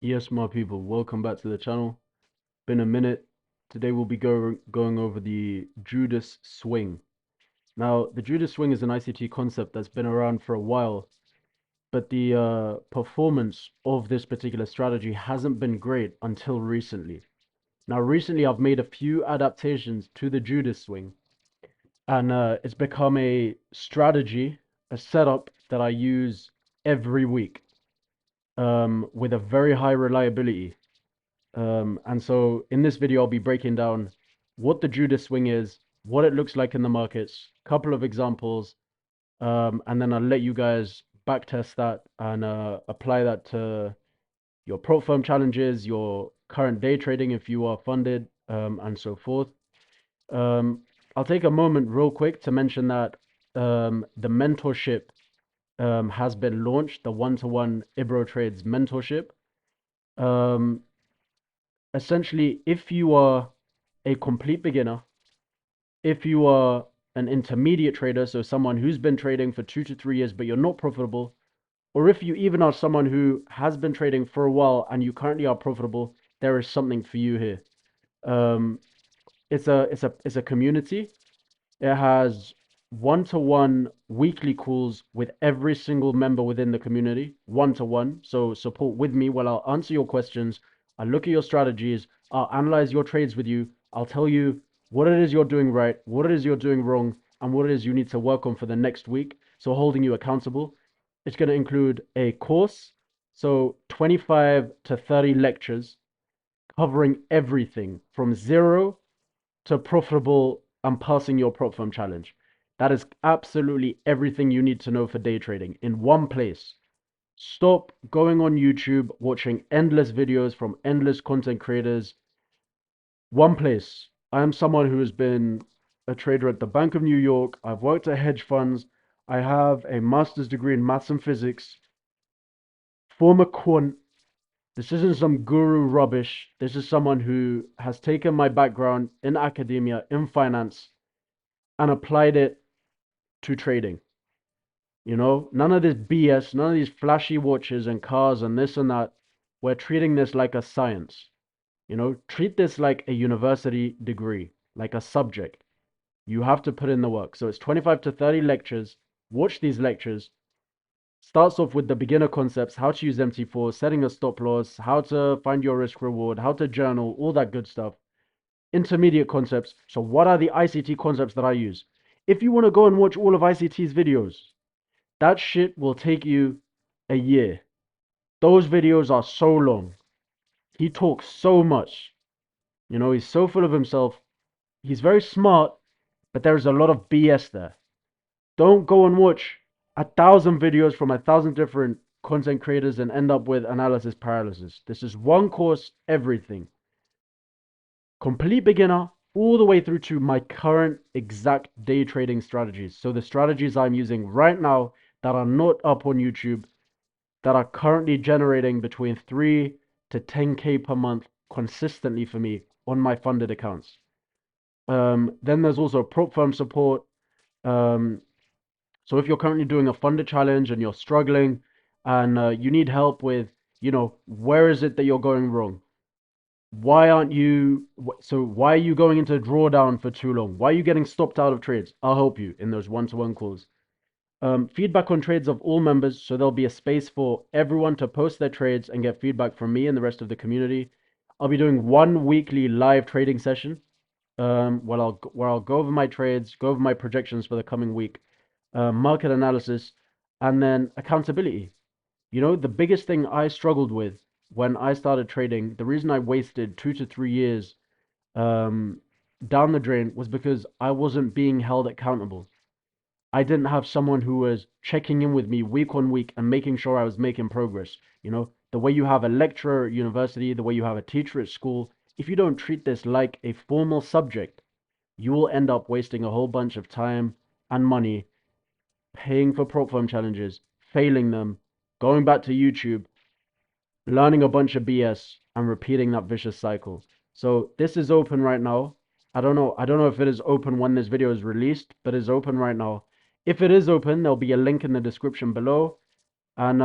Yes, my people, welcome back to the channel. Been a minute. Today we'll be going over the Judas swing. Now, the Judas swing is an ICT concept that's been around for a while, but the performance of this particular strategy hasn't been great until recently. Now, recently I've made a few adaptations to the Judas swing, and it's become a strategy, a setup that I use every week with a very high reliability. And so in this video, I'll be breaking down what the Judas swing is, what it looks like in the markets, couple of examples, and then I'll let you guys backtest that and apply that to your prop firm challenges, your current day trading if you are funded, and so forth. Um, I'll take a moment real quick to mention that the mentorship has been launched, the one-to-one Ebro Trades mentorship. Um, Essentially, if you are a complete beginner, if you are an intermediate trader, so someone who's been trading for 2 to 3 years but you're not profitable, or if you even are someone who has been trading for a while and you currently are profitable, there is something for you here. Um, it's a community. It has one-to-one weekly calls with every single member within the community, one-to-one. So support with me while I'll answer your questions. I'll look at your strategies. I'll analyze your trades with you. I'll tell you what it is you're doing right, what it is you're doing wrong, and what it is you need to work on for the next week. So holding you accountable. It's going to include a course, so 25 to 30 lectures covering everything from zero to profitable and passing your prop firm challenge. That is absolutely everything you need to know for day trading in one place. Stop going on YouTube, watching endless videos from endless content creators. One place. I am someone who has been a trader at the Bank of New York. I've worked at hedge funds. I have a master's degree in maths and physics. Former quant. This isn't some guru rubbish. This is someone who has taken my background in academia, in finance, and applied it to trading. None of this BS, none of these flashy watches and cars and this and that. We're treating this like a science. Treat this like a university degree, like a subject. You have to put in the work. So it's 25 to 30 lectures. Watch these lectures. Starts off with the beginner concepts, how to use MT4, setting a stop loss, how to find your risk reward, how to journal, all that good stuff. Intermediate concepts. So what are the ICT concepts that I use? If you want to go and watch all of ICT's videos, that shit will take you a year. Those videos are so long. He talks so much. He's so full of himself. He's very smart, but there's a lot of BS there. Don't go and watch 1,000 videos from 1,000 different content creators and end up with analysis paralysis. This is one course, everything. Complete beginner, all the way through to my current exact day trading strategies. So the strategies I'm using right now that are not up on YouTube, that are currently generating between 3 to 10K per month consistently for me on my funded accounts. Then there's also prop firm support. Um, so if you're currently doing a funded challenge and you're struggling and you need help with, where is it that you're going wrong? Why aren't you, so why are you going into drawdown for too long? Why are you getting stopped out of trades? I'll help you in those one-to-one calls. Feedback on trades of all members, so there'll be a space for everyone to post their trades and get feedback from me and the rest of the community. I'll be doing one weekly live trading session, where I'll go over my trades, go over my projections for the coming week, market analysis, and then accountability. The biggest thing I struggled with when I started trading, the reason I wasted 2 to 3 years um, down the drain was because I wasn't being held accountable. I didn't have someone who was checking in with me week on week and making sure I was making progress. The way you have a lecturer at university, the way you have a teacher at school, if you don't treat this like a formal subject, you will end up wasting a whole bunch of time and money paying for prop firm challenges, failing them, going back to YouTube, learning a bunch of BS, and repeating that vicious cycle. So this is open right now. I don't know if it is open when this video is released, but it's open right now. If it is open, there'll be a link in the description below. And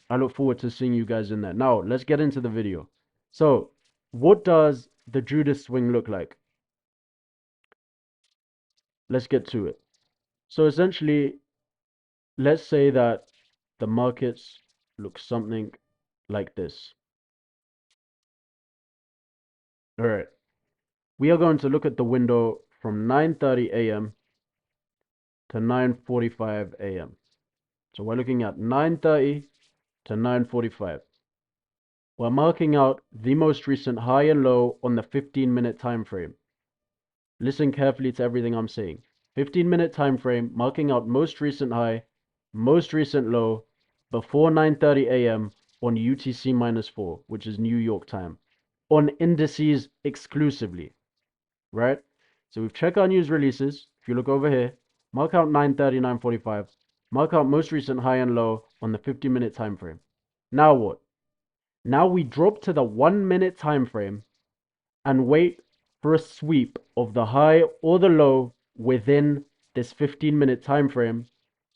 I look forward to seeing you guys in there. Now, let's get into the video. So, what does the Judas swing look like? Let's get to it. So, essentially, let's say that the markets look something like this. All right. We are going to look at the window from 9:30 a.m. to 9:45 a.m. So we're looking at 9:30 to 9:45. We're marking out the most recent high and low on the 15-minute time frame. Listen carefully to everything I'm saying. 15-minute time frame, marking out most recent high, most recent low before 9:30 a.m. on UTC -4, which is New York time, on indices exclusively, right? So we've checked our news releases. If you look over here, mark out 9:30, 9:45, mark out most recent high and low on the 50-minute time frame. Now what? Now we drop to the 1-minute time frame and wait for a sweep of the high or the low within this 15-minute time frame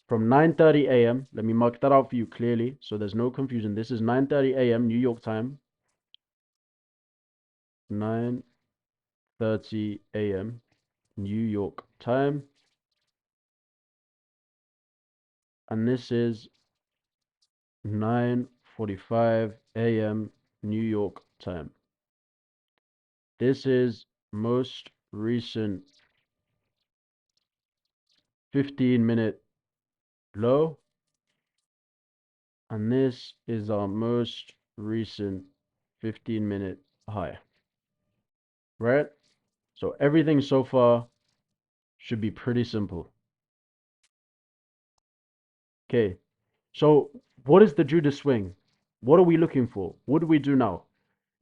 from 9:30 a.m. Let me mark that out for you clearly so there's no confusion. This is 9:30 a.m. New York time. 9:30 a.m. New York time. And this is 9:45 a.m. New York time. This is most recent 15-minute low. And this is our most recent 15-minute high, right? So everything so far should be pretty simple. Okay, so what is the Judas swing? What are we looking for? What do we do now?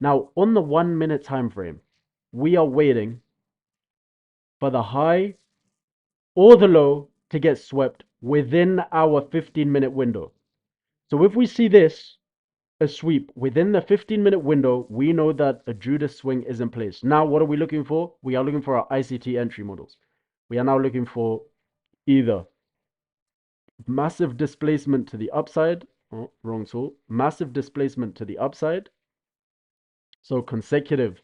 Now, on the 1-minute time frame, we are waiting for the high or the low to get swept within our 15-minute window. So if we see this, a sweep within the 15-minute window, we know that a Judas swing is in place. Now, what are we looking for? We are looking for our ICT entry models. We are now looking for either massive displacement to the upside, oh, wrong tool, massive displacement to the upside. So consecutive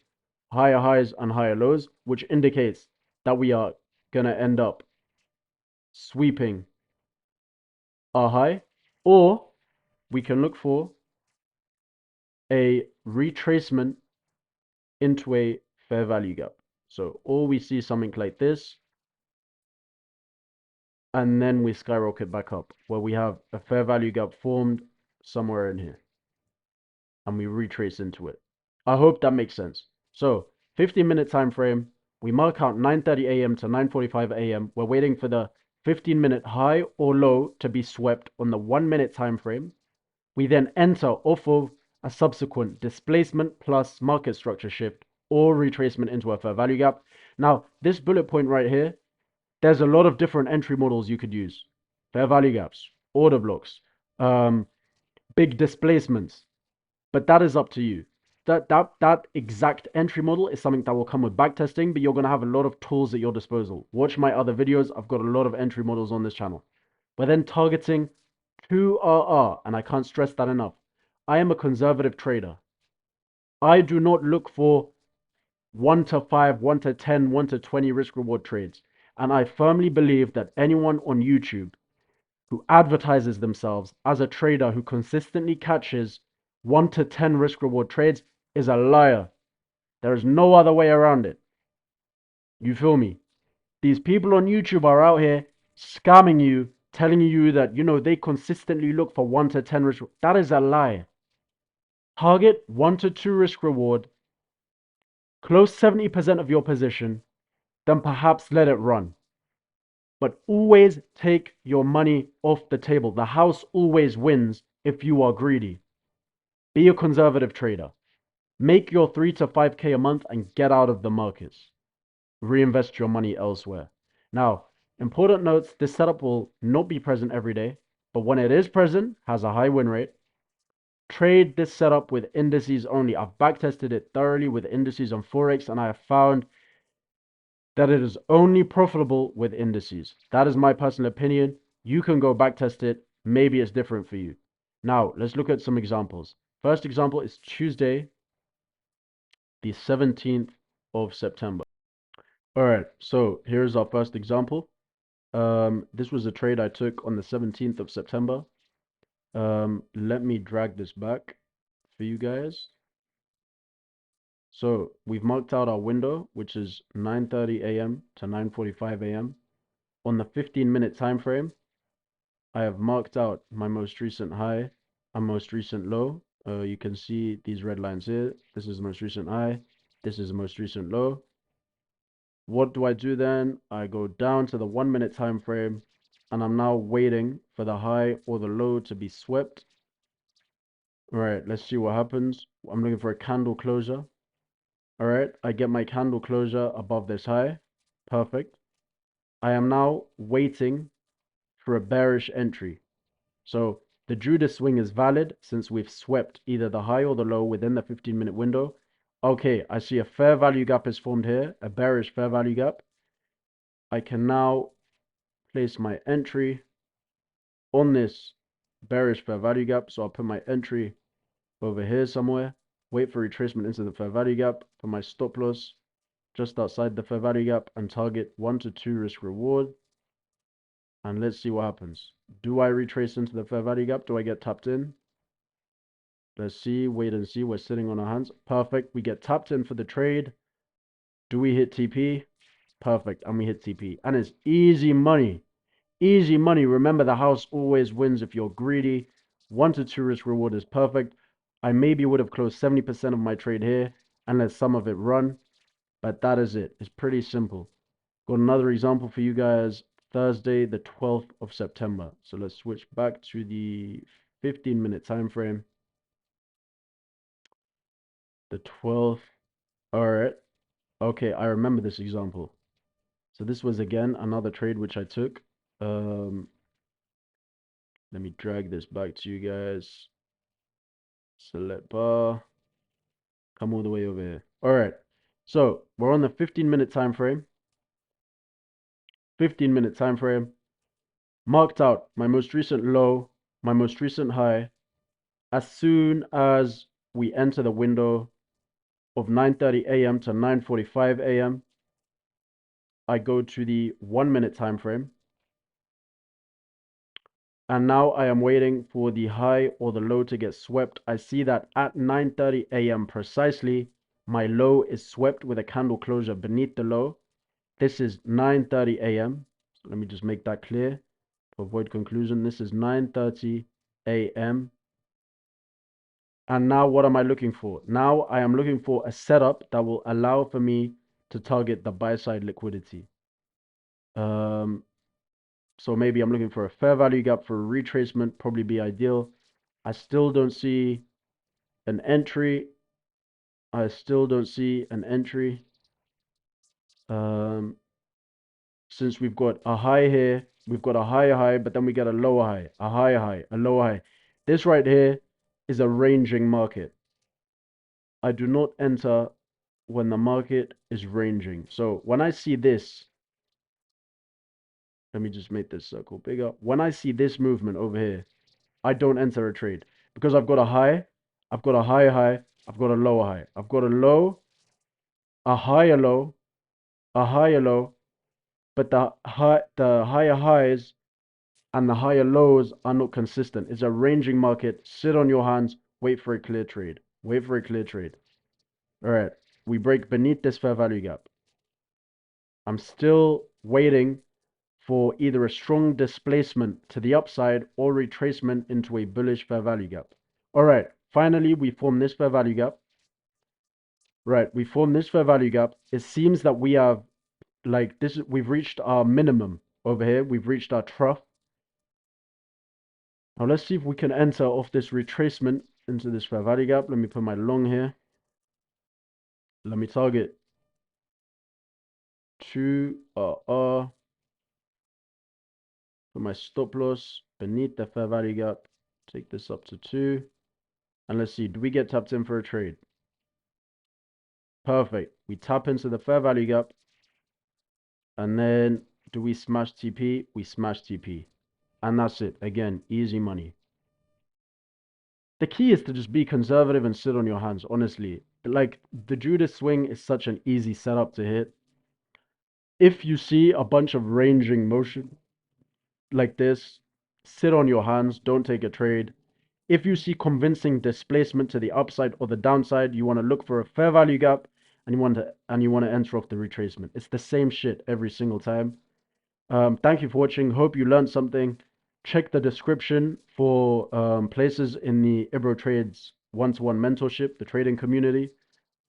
higher highs and higher lows, which indicates that we are going to end up sweeping our high, or we can look for a retracement into a fair value gap. So, or we see something like this, and then we skyrocket back up, where we have a fair value gap formed somewhere in here, and we retrace into it. I hope that makes sense. So, 15-minute time frame, we mark out 9:30 a.m. to 9:45 a.m. We're waiting for the 15-minute high or low to be swept on the 1-minute time frame. We then enter off of a subsequent displacement plus market structure shift or retracement into a fair value gap. Now, this bullet point right here, there's a lot of different entry models you could use. Fair value gaps, order blocks, big displacements, but that is up to you. That exact entry model is something that will come with backtesting, but you're going to have a lot of tools at your disposal. Watch my other videos. I've got a lot of entry models on this channel. We're then targeting 2RR, and I can't stress that enough. I am a conservative trader. I do not look for 1 to 5, 1 to 10, 1 to 20 risk reward trades. And I firmly believe that anyone on YouTube who advertises themselves as a trader who consistently catches 1 to 10 risk reward trades is a liar. There is no other way around it. You feel me? These people on YouTube are out here scamming you, telling you that, they consistently look for 1 to 10 risk. That is a lie. Target 1 to 2 risk reward, close 70% of your position, then perhaps let it run. But always take your money off the table. The house always wins if you are greedy. Be a conservative trader. Make your 3 to 5K a month and get out of the markets. Reinvest your money elsewhere. Now, important notes, this setup will not be present every day, but when it is present, has a high win rate. Trade this setup with indices only. I've backtested it thoroughly with indices on Forex, and I have found that it is only profitable with indices. That is my personal opinion. You can go backtest it. Maybe it's different for you. Now, let's look at some examples. First example is Tuesday, the 17th of September. All right, so here's our first example. This was a trade I took on the 17th of September. Let me drag this back for you guys. So we've marked out our window, which is 9:30 a.m. to 9:45 a.m. On the 15-minute time frame, I have marked out my most recent high and most recent low. You can see these red lines here. This is the most recent high. This is the most recent low. What do I do then? I go down to the 1-minute time frame, and I'm now waiting for the high or the low to be swept. All right, let's see what happens. I'm looking for a candle closure. All right, I get my candle closure above this high. Perfect. I am now waiting for a bearish entry. So the Judas swing is valid since we've swept either the high or the low within the 15-minute window. Okay, I see a fair value gap is formed here, a bearish fair value gap. I can now place my entry on this bearish fair value gap. So I'll put my entry over here somewhere, wait for retracement into the fair value gap, for my stop loss just outside the fair value gap, and target 1 to 2 risk reward. And let's see what happens. Do I retrace into the fair value gap? Do I get tapped in? Let's see, wait and see. We're sitting on our hands. Perfect. We get tapped in for the trade. Do we hit TP? Perfect. And we hit TP. And it's easy money. Easy money. Remember, the house always wins if you're greedy. 1 to 2 risk reward is perfect. I maybe would have closed 70% of my trade here and let some of it run. But that is it. It's pretty simple. Got another example for you guys. Thursday, the 12th of September. So let's switch back to the 15-minute time frame. The 12th. All right. Okay, I remember this example. So this was again another trade which I took. Let me drag this back to you guys. Select bar. Come all the way over here. All right. So we're on the 15-minute time frame. 15-minute time frame. Marked out my most recent low, my most recent high. As soon as we enter the window of 9:30 a.m. to 9:45 a.m., I go to the 1-minute time frame. And now I am waiting for the high or the low to get swept. I see that at 9:30 a.m. precisely, my low is swept with a candle closure beneath the low. This is 9:30 a.m. So let me just make that clear to avoid confusion. This is 9:30 a.m. And now what am I looking for? Now I am looking for a setup that will allow for me to target the buy side liquidity. So maybe I'm looking for a fair value gap for a retracement, probably be ideal. I still don't see an entry. I still don't see an entry. Since we've got a high here, we've got a higher high, but then we get a lower high, a higher high, a lower high. This right here is a ranging market. I do not enter when the market is ranging. So when I see this, let me just make this circle bigger. When I see this movement over here, I don't enter a trade because I've got a high, I've got a higher high, I've got a lower high, I've got a low, a higher low, a higher low, but the higher highs and the higher lows are not consistent. It's a ranging market. Sit on your hands, wait for a clear trade. Wait for a clear trade. All right, we break beneath this fair value gap. I'm still waiting for either a strong displacement to the upside or retracement into a bullish fair value gap. All right, finally, we form this fair value gap. Right, we form this fair value gap. It seems that we have, like, this, we've reached our minimum over here. We've reached our trough. Now, let's see if we can enter off this retracement into this fair value gap. Let me put my long here. Let me target 2 put my stop loss beneath the fair value gap. Take this up to 2. And let's see, do we get tapped in for a trade? Perfect. We tap into the fair value gap. And then do we smash TP? We smash TP. And that's it. Again, easy money. the key is to just be conservative and sit on your hands, honestly. Like the Judas swing is such an easy setup to hit. If you see a bunch of ranging motion like this, sit on your hands, don't take a trade. If you see convincing displacement to the upside or the downside, you want to look for a fair value gap and you want to enter off the retracement. It's the same shit every single time. Thank you for watching. Hope you learned something. Check the description for places in the Ebro Trades one-to-one mentorship, the trading community.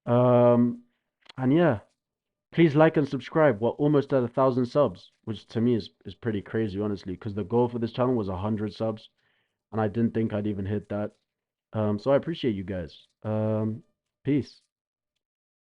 Um, and yeah, please like and subscribe. We're almost at 1,000 subs, which to me is pretty crazy, honestly, because the goal for this channel was 100 subs, and I didn't think I'd even hit that. So I appreciate you guys. Peace.